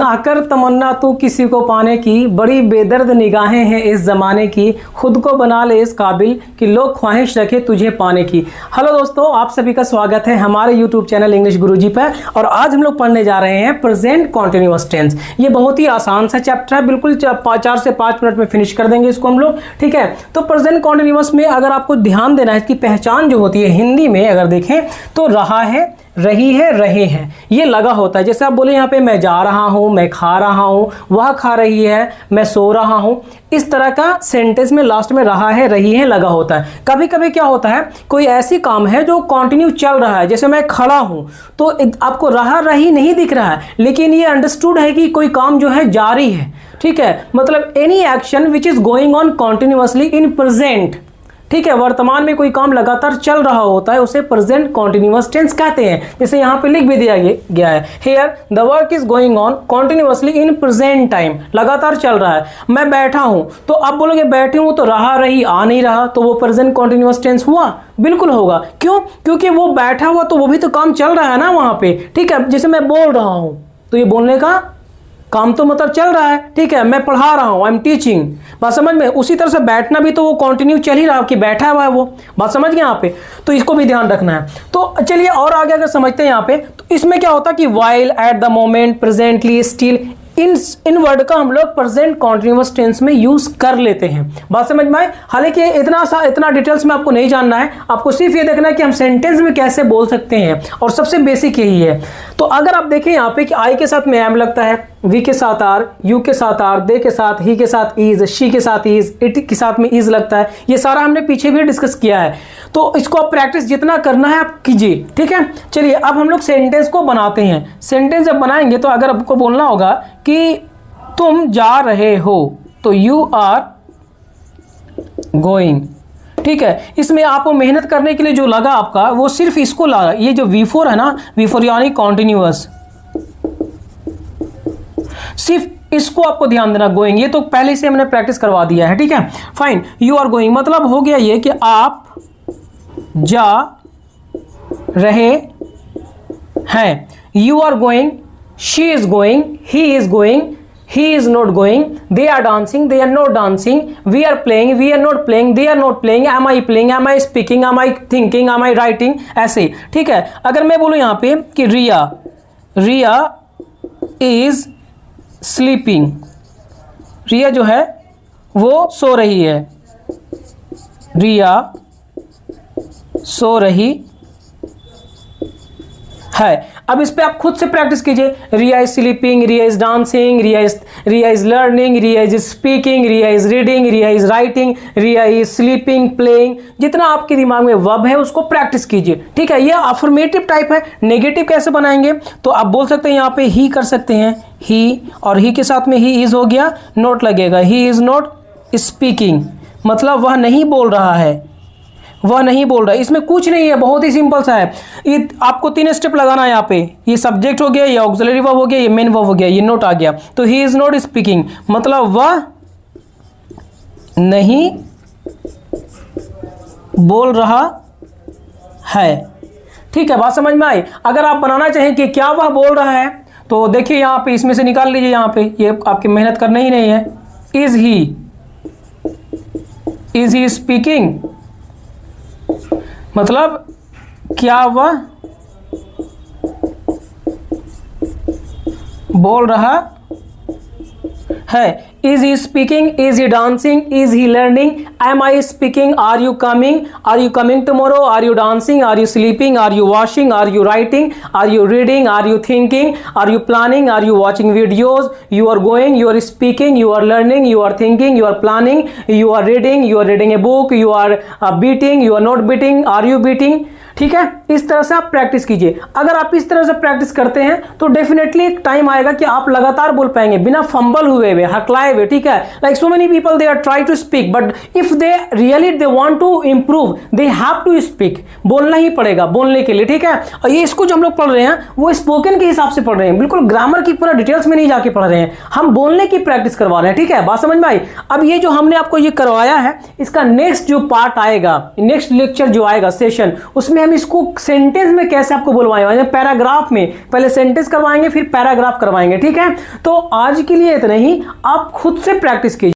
आकर तमन्ना तू किसी को पाने की, बड़ी बेदर्द निगाहें हैं इस ज़माने की, खुद को बना ले इस काबिल कि लोग ख्वाहिश रखे तुझे पाने की। हेलो दोस्तों, आप सभी का स्वागत है हमारे यूट्यूब चैनल इंग्लिश गुरुजी पर। और आज हम लोग पढ़ने जा रहे हैं प्रेजेंट कॉन्टिन्यूअस टेंस। ये बहुत ही आसान सा चैप्टर है, बिल्कुल 4 से 5 मिनट में फिनिश कर देंगे इसको हम लोग, ठीक है। तो प्रेजेंट कॉन्टिन्यूअस में अगर आपको ध्यान देना है, इसकी पहचान जो होती है हिंदी में अगर देखें तो रहा है, रही है, रहे हैं, ये लगा होता है। जैसे आप बोले यहाँ पे मैं जा रहा हूँ, मैं खा रहा हूँ, वह खा रही है, मैं सो रहा हूँ, इस तरह का सेंटेंस में लास्ट में रहा है, रही है लगा होता है। कभी कभी क्या होता है, कोई ऐसी काम है जो कंटिन्यू चल रहा है, जैसे मैं खड़ा हूँ तो आपको रहा रही नहीं दिख रहा है, लेकिन ये अंडरस्टूड है कि कोई काम जो है जारी है, ठीक है। मतलब any action which is going on continuously in present, ठीक है, वर्तमान में कोई काम लगातार चल रहा होता है, उसे प्रेजेंट कॉन्टिन्यूअस टेंस कहते हैं। जैसे यहाँ पे लिख भी दिया गया है, here the work is going on continuously in present time, लगातार चल रहा है। मैं बैठा हूं तो आप बोलोगे बैठे हूं तो रहा रही आ नहीं रहा, तो वो प्रेजेंट कॉन्टिन्यूअस टेंस हुआ? बिल्कुल होगा। क्यों? क्योंकि वो बैठा हुआ तो वो भी तो काम चल रहा है ना वहां पे, ठीक है। जैसे मैं बोल रहा हूं तो ये बोलने का काम तो मतलब चल रहा है, ठीक है। मैं पढ़ा रहा हूं, आई एम टीचिंग, बात समझ में। उसी तरह से बैठना भी तो वो कंटिन्यू चल ही रहा कि बैठा हुआ है वो, बात समझ गए यहाँ पे। तो इसको भी ध्यान रखना है। तो चलिए और आगे अगर समझते हैं यहाँ पे, तो इसमें क्या होता है कि while, at the moment, presently, still, in word का हम लोग प्रेजेंट कॉन्टिन्यूअस टेंस में यूज कर लेते हैं। बात समझ में आए? हालांकि इतना डिटेल्स में आपको नहीं जानना है, आपको सिर्फ ये देखना है कि हम सेंटेंस में कैसे बोल सकते हैं, और सबसे बेसिक यही है। तो अगर आप देखें यहाँ पे कि आई के साथ में एम लगता है, वी के साथ आर, यू के साथ आर, दे के साथ, ही के साथ इज, शी के साथ इज, इट के साथ में इज लगता है। ये सारा हमने पीछे भी डिस्कस किया है, तो इसको आप प्रैक्टिस जितना करना है आप कीजिए, ठीक है। चलिए अब हम लोग सेंटेंस को बनाते हैं। सेंटेंस जब बनाएंगे तो अगर आपको बोलना होगा कि तुम जा रहे हो, तो यू आर गोइंग, ठीक है। इसमें आपको मेहनत करने के लिए जो लगा आपका, वो सिर्फ इसको लगा, ये जो V4 है ना, V4 यानी कॉन्टिन्यूअस, सिर्फ इसको आपको ध्यान देना, गोइंग। ये तो पहले से हमने प्रैक्टिस करवा दिया है, ठीक है, फाइन। यू आर गोइंग मतलब हो गया ये कि आप जा रहे हैं। You are going, she is going, he is going, he is not going, they are dancing, they are not dancing, we are playing, we are not playing, they are not playing, am I playing, am I speaking, am I thinking, am I writing, ऐसे, ठीक है। अगर मैं बोलूं यहाँ पे कि रिया is sleeping, रिया जो है वो सो रही है, रिया सो रही है। अब इस पे आप खुद से प्रैक्टिस कीजिए। Riya is sleeping, Riya is dancing, Riya is learning, Riya is speaking, Riya is reading, Riya is writing, Riya is sleeping, playing. जितना आपके दिमाग में वर्ब है उसको प्रैक्टिस कीजिए, ठीक है। ये अफर्मेटिव टाइप है। नेगेटिव कैसे बनाएंगे? तो आप बोल सकते हैं यहाँ पे ही कर सकते हैं, ही, और ही के साथ में ही इज हो गया, नोट लगेगा। ही इज नॉट स्पीकिंग मतलब वह नहीं बोल रहा है, वह नहीं बोल रहा है। इसमें कुछ नहीं है, बहुत ही सिंपल सा है। ये आपको 3 स्टेप लगाना है यहाँ पे। ये सब्जेक्ट हो गया, ये ऑक्सिलरी वर्ब हो गया, ये मेन वर्ब हो गया, ये नोट आ गया। तो ही इज नॉट स्पीकिंग मतलब वह नहीं बोल रहा है, ठीक है, बात समझ में आई। अगर आप बनाना चाहें कि क्या वह बोल रहा है, तो देखिए यहाँ पे इसमें से निकाल लीजिए, यहाँ पे ये आपकी मेहनत करना ही नहीं है। इज ही स्पीकिंग मतलब क्या वह बोल रहा है। Is he speaking, is he dancing, is he learning, am I speaking, are you coming tomorrow, are you dancing, are you sleeping, are you washing, are you writing, are you reading, are you thinking, are you planning, are you watching videos, you are going, you are speaking, you are learning, you are thinking, you are planning, you are reading a book, you are beating, you are not beating, are you beating, ठीक है। इस तरह से आप practice कीजिए। अगर आप इस तरह से प्रैक्टिस करते हैं तो डेफिनेटली एक टाइम आएगा कि आप लगातार बोल पाएंगे बिना फंबल हुए, हकलाए हुए, ठीक है। Like so many people they are try to speak, but if they really they want to improve they have to speak, बोलना ही पड़ेगा बोलने के लिए, ठीक है। और ये इसको जो हम लोग पढ़ रहे हैं वो स्पोकन के हिसाब से पढ़ रहे हैं, बिल्कुल ग्रामर की पूरा डिटेल्स में नहीं जाके पढ़ रहे हैं, हम बोलने की प्रैक्टिस करवा रहे हैं, ठीक है, बात समझ में आई। अब ये जो हमने आपको ये करवाया है, इसका नेक्स्ट जो पार्ट आएगा, नेक्स्ट लेक्चर जो आएगा सेशन, उसमें हम हम इसको सेंटेंस में कैसे आपको बुलवाएंगे, पैराग्राफ में पहले सेंटेंस करवाएंगे फिर पैराग्राफ करवाएंगे, ठीक है। तो आज के लिए इतना ही, आप खुद से प्रैक्टिस कीजिए।